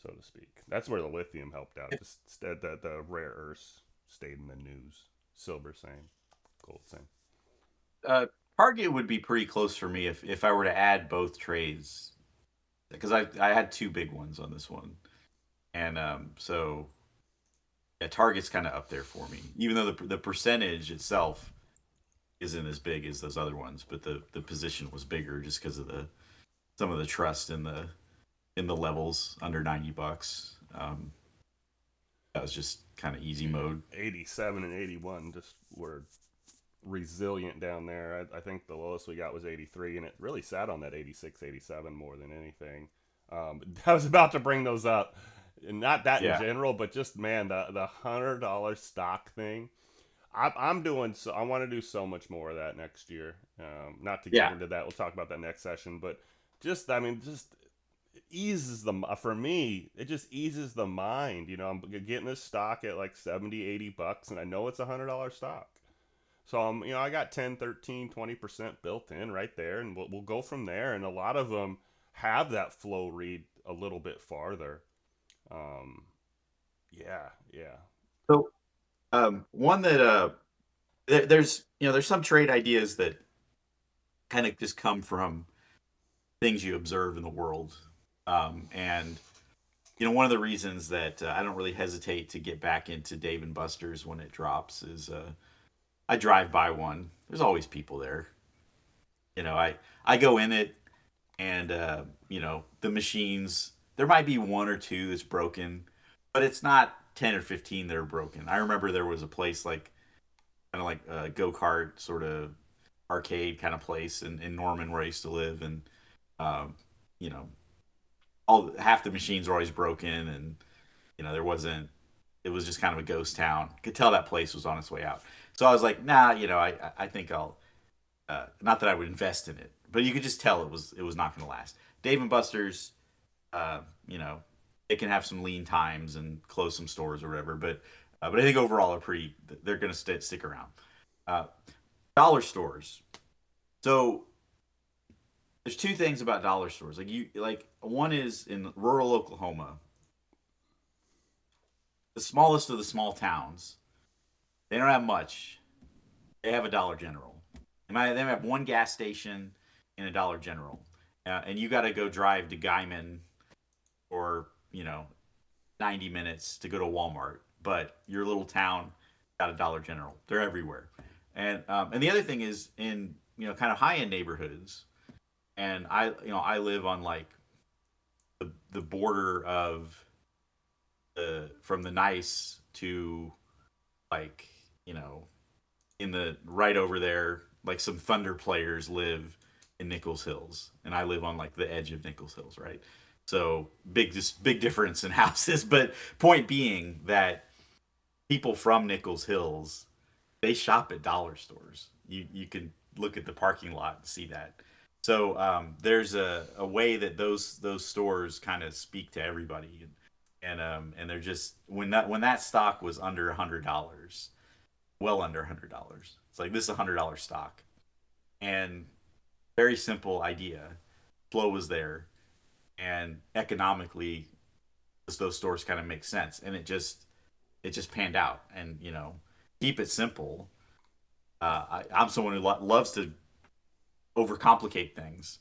so to speak. That's where the lithium helped out. Just the rare earths stayed in the news. Silver same, gold same.
Uh, Target would be pretty close for me if I were to add both trades because I had two big ones on this one, and so yeah, Target's kind of up there for me, even though the percentage itself isn't as big as those other ones, but the position was bigger just because of the some of the trust in the levels under $90. That was just kind of easy
Yeah,
mode.
87 and 81 just were resilient down there. I think the lowest we got was 83, and it really sat on that 86, 87 more than anything. I was about to bring those up, not that in
Yeah,
general, but just man, the $100 stock thing. I'm doing so. I want to do so much more of that next year. Not to get
yeah,
into that. We'll talk about that next session. But just eases the for me. It just eases the mind. I'm getting this stock at like 70, $80, and I know it's $100 stock. So I got 10, 13, 20% built in right there, and we'll go from there. And a lot of them have that flow read a little bit farther. Um, yeah, yeah.
so one that there's there's some trade ideas that kind of just come from things you observe in the world. And one of the reasons that I don't really hesitate to get back into Dave and Buster's when it drops is I drive by one. There's always people there. I go in it, and the machines. There might be one or two that's broken, but it's not 10 or 15 that are broken. I remember there was a place like kind of like a go kart sort of arcade kind of place in Norman where I used to live, and um, you know all half the machines were always broken, and there wasn't. It was just kind of a ghost town. Could tell that place was on its way out. So I was like, nah, I think I'll. Not that I would invest in it, but you could just tell it was not going to last. Dave and Buster's, uh, you know, it can have some lean times and close some stores or whatever, but I think overall are pretty. They're going to stick around. Uh, Dollar stores. So there's two things about dollar stores. Like one is in rural Oklahoma. the smallest of the small towns. They don't have much. They have a Dollar General. They have one gas station and a Dollar General, and you got to go drive to Guyman or 90 minutes to go to Walmart. But your little town got a Dollar General. They're everywhere, and the other thing is in kind of high end neighborhoods, and I live on like the border of the from the nice to like in the right over there, like some Thunder players live in Nichols Hills, and I live on like the edge of Nichols Hills, right? So just big difference in houses. But point being that people from Nichols Hills, they shop at dollar stores. You can look at the parking lot and see that. So there's a way that those stores kind of speak to everybody, and they're just when that stock was under $100, well under $100. It's like this is $100 stock, and very simple idea. Flow was there, and economically, those stores kind of make sense, and it just panned out. And keep it simple. I'm someone who loves to overcomplicate things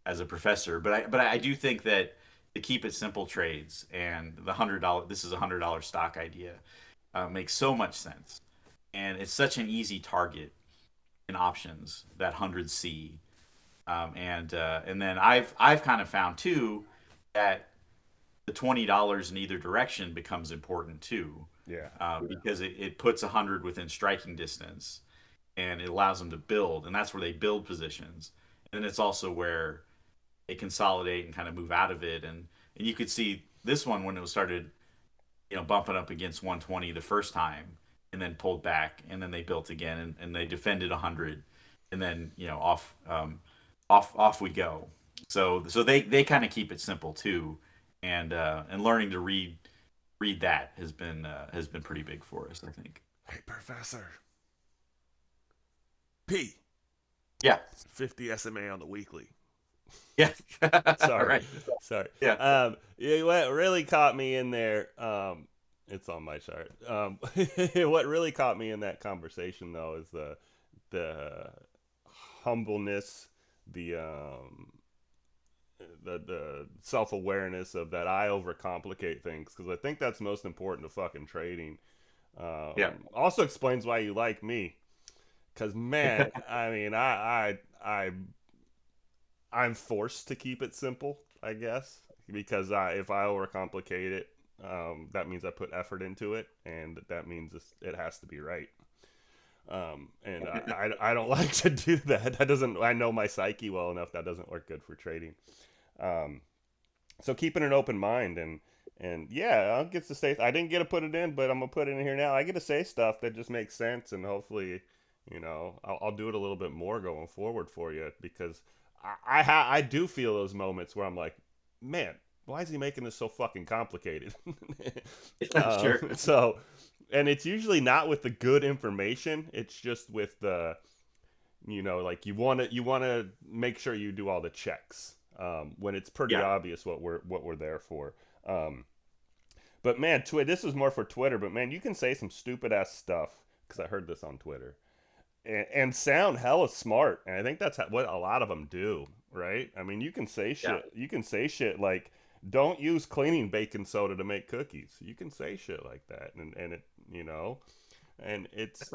as a professor, but I do think that the keep it simple trades and the $100 this is $100 stock idea makes so much sense, and it's such an easy target in options, that 100C. And then I've kind of found too that the $20 in either direction becomes important too,
Yeah.
because it puts 100 within striking distance, and it allows them to build, and that's where they build positions. And then it's also where they consolidate and kind of move out of it, and you could see this one when it was started, bumping up against 120 the first time, and then pulled back, and then they built again, and they defended 100, and then off we go. So they kind of keep it simple too, and learning to read that has been pretty big for us, I think.
Hey, Professor P.
Yeah.
50 SMA on the weekly.
Yeah.
Sorry.
Right.
Sorry.
Yeah.
Yeah, what really caught me in there, it's on my chart. What really caught me in that conversation though is the humbleness, the the self awareness of that I overcomplicate things, because I think that's most important to fucking trading.
Yeah.
Also explains why you like me, because man, I mean, I'm forced to keep it simple, I guess, because if I overcomplicate it, that means I put effort into it, and that means it has to be right. And I don't like to do that. That doesn't. I know my psyche well enough. That doesn't work good for trading. Um, so keeping an open mind, and yeah, I'll get to say. I didn't get to put it in, but I'm gonna put it in here now. I get to say stuff that just makes sense, and hopefully, I'll do it a little bit more going forward for you, because I do feel those moments where I'm like, man, why is he making this so fucking complicated?
Sure.
So, and it's usually not with the good information. It's just with the, like you want to make sure you do all the checks, when it's pretty
Yeah.
obvious what we're there for. Um, but man, this is more for Twitter. But man, you can say some stupid ass stuff, because I heard this on Twitter, and sound hella smart. And I think that's what a lot of them do, right? I mean, you can say
Yeah.
shit. You can say shit like, "Don't use cleaning baking soda to make cookies." You can say shit like that, and it, and it's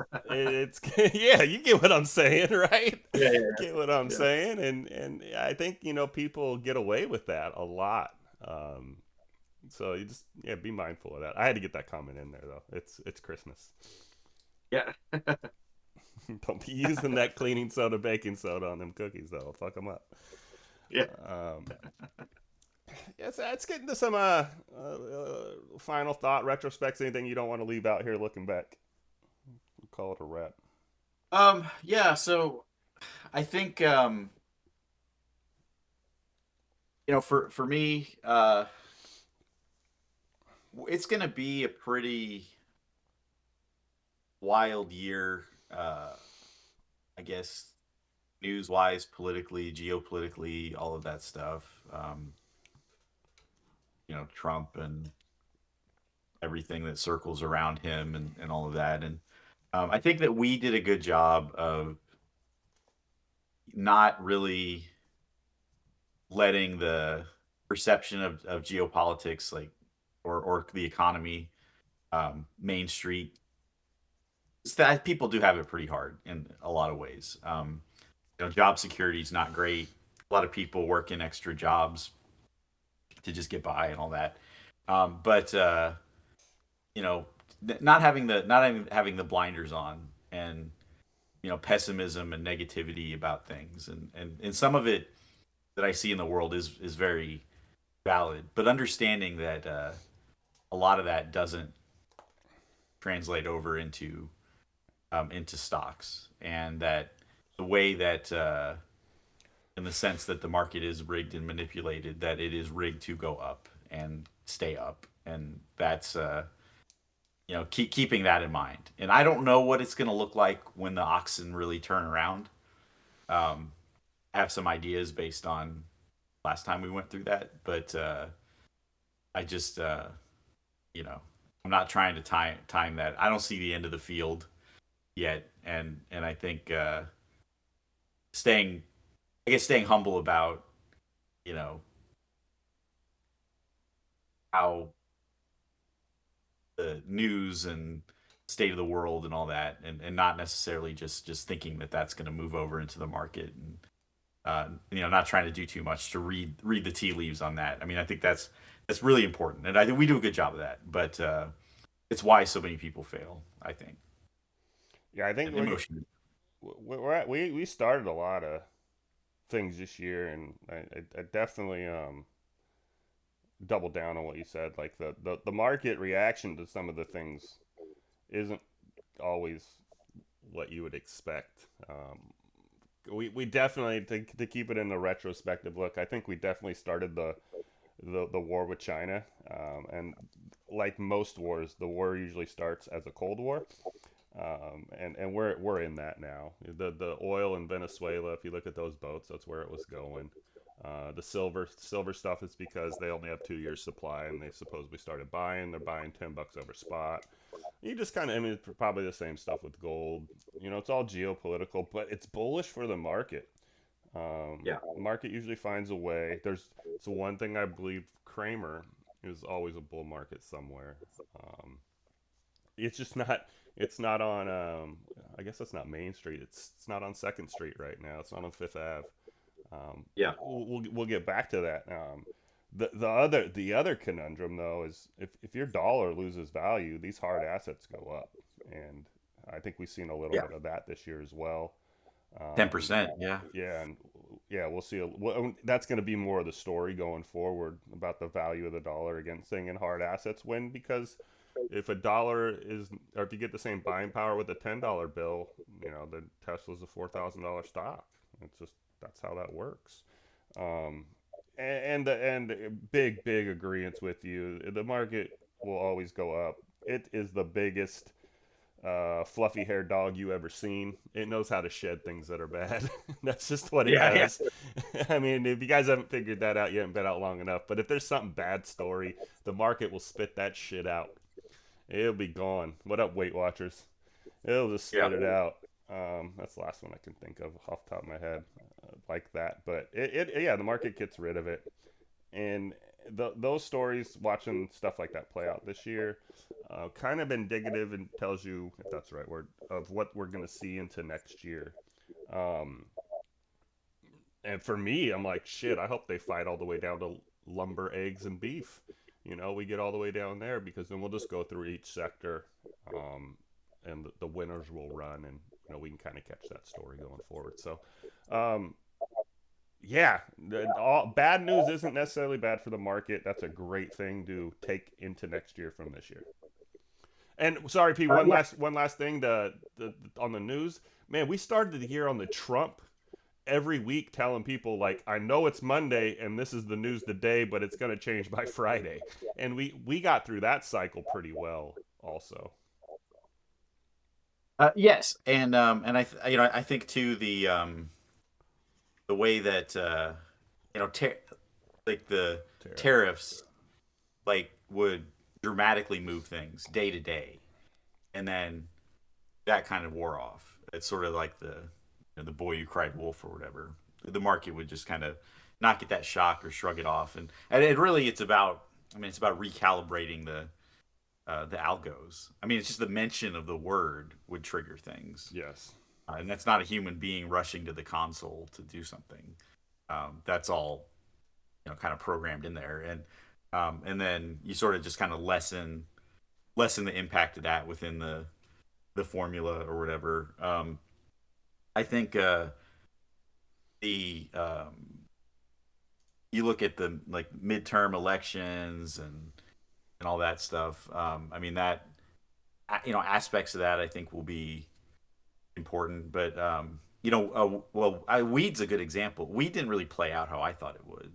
yeah, you get what I'm saying, right?
Yeah.
You get what I'm
Yeah.
saying, and I think people get away with that a lot. Um, so you just, yeah, be mindful of that. I had to get that comment in there though. It's Christmas.
Yeah.
Don't be using that cleaning soda, baking soda on them cookies, though. It'll fuck them up.
Yeah.
Um, yes, let's get into some final thought, retrospects, anything you don't want to leave out here looking back. We'll call it a wrap.
Yeah. So I think for me, it's gonna be a pretty wild year. I guess news wise, politically, geopolitically, all of that stuff. Trump and everything that circles around him and all of that. And I think that we did a good job of not really letting the perception of geopolitics, like, or the economy, Main Street. It's that people do have it pretty hard in a lot of ways. Job security is not great. A lot of people working extra jobs to just get by and all that. But you know, not having the blinders on, and pessimism and negativity about things, and some of it that I see in the world is very valid, but understanding that a lot of that doesn't translate over into stocks, and that the way that in the sense that the market is rigged and manipulated, that it is rigged to go up and stay up, and that's keeping that in mind. And I don't know what it's going to look like when the oxen really turn around. I have some ideas based on last time we went through that, but I just I'm not trying to time that. I don't see the end of the field yet, and I think staying staying humble about you know how the news and state of the world and all that, and not necessarily just thinking that that's going to move over into the market, and not trying to do too much to read the tea leaves on that. I mean, I think that's really important, and I think we do a good job of that. But it's why so many people fail, I think.
Yeah, I think
And emotion.
we started a lot of things this year, and I definitely double down on what you said. Like the market reaction to some of the things isn't always what you would expect. We definitely to keep it in the retrospective look. I think we definitely started the war with China, and like most wars, the war usually starts as a Cold War, and we're in that now. The oil in Venezuela, if you look at those boats, that's where it was going. The silver stuff is because they only have 2 years supply, and they supposedly started buying. They're buying $10 over spot. You just kind of, I mean, it's probably the same stuff with gold. It's all geopolitical, but it's bullish for the market.
Yeah.
The market usually finds a way. It's the one thing I believe Kramer is always a bull market somewhere. Um, it's just not. It's not on. I guess that's not Main Street. It's not on Second Street right now. It's not on Fifth Ave.
Yeah.
We'll get back to that. The other conundrum though is if your dollar loses value, these hard assets go up, and I think we've seen a little
Yeah.
bit of that this year as well.
Ten
Um,
percent. Yeah.
yeah, and yeah, we'll see. That's going to be more of the story going forward about the value of the dollar against thing and hard assets. When because if a dollar is, or if you get the same buying power with a $10 bill, the Tesla's a $4,000 stock. It's just that's how that works. Um, and big agreements with you. The market will always go up. It is the biggest fluffy haired dog you ever seen. It knows how to shed things that are bad. That's just what it
Yeah. Yeah.
does. I mean, if you guys haven't figured that out, you haven't been out long enough. But if there's something bad story, the market will spit that shit out. It'll be gone. What up, Weight Watchers? It'll just
Yeah.
spit it out. That's the last one I can think of off the top of my head, like that. But yeah, the market gets rid of it, and those stories, watching stuff like that play out this year, kind of indicative and tells you, if that's the right word, of what we're going to see into next year. Um, and for me, I'm like, shit, I hope they fight all the way down to lumber, eggs, and beef. We get all the way down there because then we'll just go through each sector, and the winners will run, and we can kind of catch that story going forward. So, um, yeah, all bad news isn't necessarily bad for the market. That's a great thing to take into next year from this year. And sorry, Pete.
Yeah.
One last thing. On the news, man, we started the year on the Trump every week, telling people like, I know it's Monday and this is the news today, but it's going to change by Friday. And we got through that cycle pretty well, also.
Yes, and I think too the way that like the
Tariffs.
tariffs like would dramatically move things day to day, and then that kind of wore off. It's sort of like the boy who cried wolf or whatever. The market would just kind of not get that shock or shrug it off, and it really it's about. I mean, it's about recalibrating the algos. I mean, it's just the mention of the word would trigger things,
Yes.
and that's not a human being rushing to the console to do something. That's all kind of programmed in there, and then you sort of just kind of lessen the impact of that within the formula or whatever. I think the you look at the like midterm elections and all that stuff. I mean that aspects of that I think will be important, but Weed's a good example. Weed didn't really play out how I thought it would,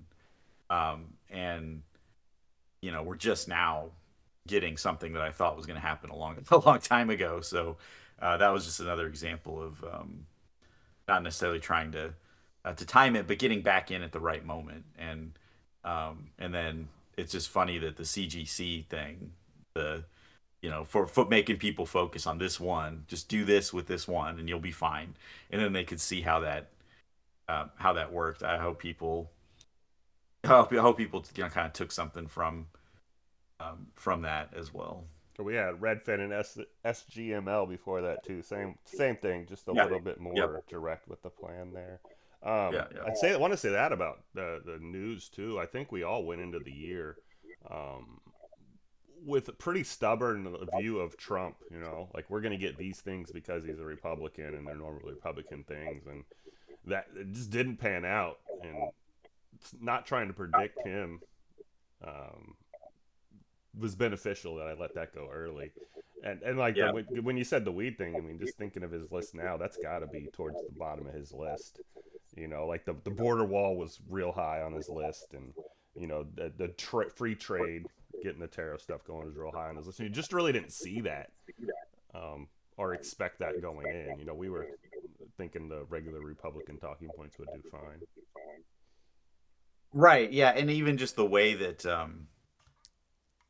and we're just now getting something that I thought was going to happen a long time ago. So that was just another example of not necessarily trying to time it, but getting back in at the right moment. And then it's just funny that the CGC thing, the for making people focus on this one, just do this with this one, and you'll be fine. And then they could see how that worked. I hope people kind of took something from that as well.
We had Redfin and SGML before that too. Same thing, just a
Yeah.
little bit
Yep.
more direct with the plan there.
Yeah. Yeah.
I want to say that about the news too. I think we all went into the year um, with a pretty stubborn view of Trump. Like we're going to get these things because he's a Republican and they're normal Republican things, and that it just didn't pan out. And not trying to predict him um, was beneficial that I let that go early. And like
Yeah.
when you said the weed thing, I mean, just thinking of his list now, that's got to be towards the bottom of his list. Like the border wall was real high on his list, and the free trade, getting the tariff stuff going is real high on his list. And you just really didn't see that or expect that going in. We were thinking the regular Republican talking points would do fine.
Right. Yeah. And even just the way that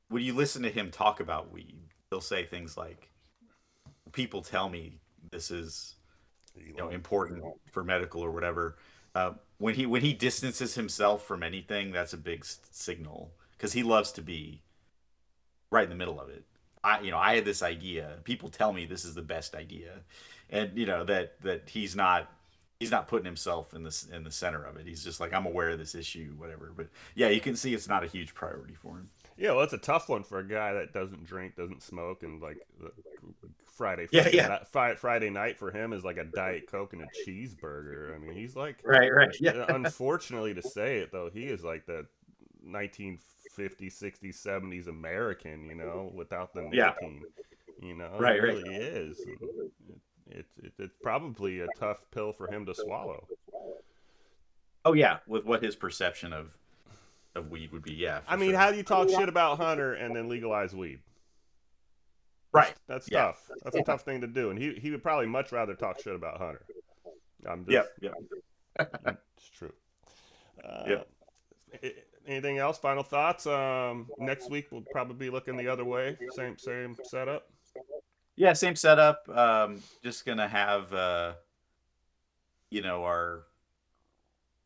when you listen to him talk about weed, he'll say things like, "People tell me this is important for medical or whatever." When he distances himself from anything, that's a big signal because he loves to be right in the middle of it. I had this idea. People tell me this is the best idea, and that he's not putting himself in the center of it. He's just like, I'm aware of this issue, whatever. But yeah, you can see it's not a huge priority for him.
Yeah, well, it's a tough one for a guy that doesn't drink, doesn't smoke, and like Friday
Yeah,
fucking
yeah.
Friday night for him is like a Diet Coke and a cheeseburger. I mean, he's like,
Right, right. Yeah.
unfortunately to say it though, he is like the 1950s, 60s, 70s American, without the
Yeah.
nicotine. He
Right, right.
really is. It's probably a tough pill for him to swallow.
Oh yeah, with what his perception of weed would be. Yeah,
I
for
mean,
sure.
how do you talk shit about Hunter and then legalize weed? That's
Right.
that's
Yeah.
tough. That's a tough thing to do, and he would probably much rather talk shit about Hunter. I'm just,
Yep. Yep.
it's true. Uh,
Yep.
Anything else? Final thoughts? Next week we'll probably be looking the other way. Same setup.
Yeah. Same setup. Just gonna have our.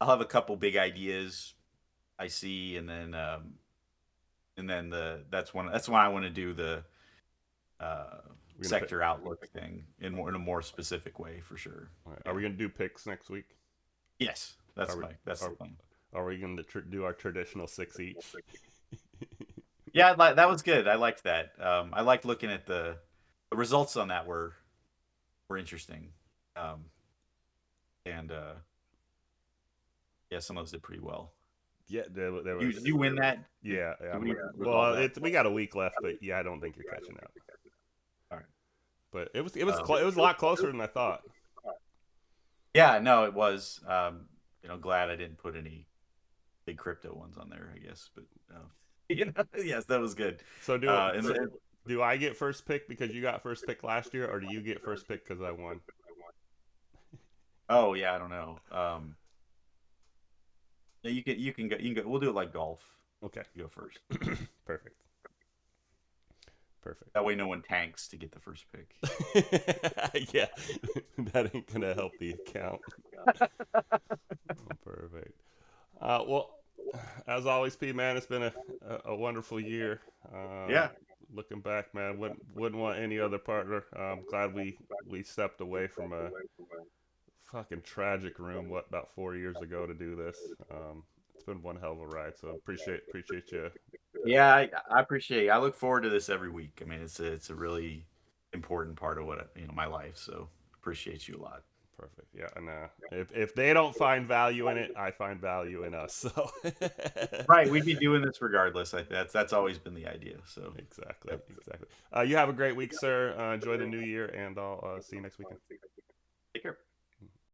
I'll have a couple big ideas I see, and then that's when I want to do the uh,
We're gonna pick,
sector outlook thing in a more specific way for sure.
are
Yeah.
we gonna do picks next week?
Yes,
Are we
that's the
are,
plan.
are we gonna do our traditional six each?
Yeah, that was good. I liked that. I liked looking at the results on that were interesting, um, and yeah, some of those did pretty well.
Yeah, there
You
was.
did you win that?
Yeah, yeah.
Did we resolve
Well,
that?
we got a week left, but yeah, I don't think you're catching up.
All right.
But
Um,
it was a lot closer than I thought.
yeah, no, it was. Glad I didn't put any big crypto ones on there. I guess, but yes, that was good.
So
And
so do I get first pick because you got first pick last year, or do you get first pick because I won?
oh yeah, I don't know. Yeah, you can go. We'll do it like golf.
Okay,
You go first.
perfect. Perfect.
That way, no one tanks to get the first pick.
Yeah, that ain't gonna help the account. Perfect. Well, as always, P man, it's been a wonderful year.
Yeah,
Looking back, man, wouldn't want any other partner. Glad we stepped away from a fucking tragic room. What about 4 years ago to do this? It's been one hell of a ride. So appreciate you.
yeah, I appreciate it. I look forward to this every week. I mean, it's a really important part of what my life. So appreciate you a lot.
Perfect. Yeah, and if they don't find value in it, I find value in us. So
Right, we'd be doing this regardless. That's always been the idea. So
exactly,
yep.
exactly. You have a great week, sir. Enjoy the new year, and I'll see you next weekend.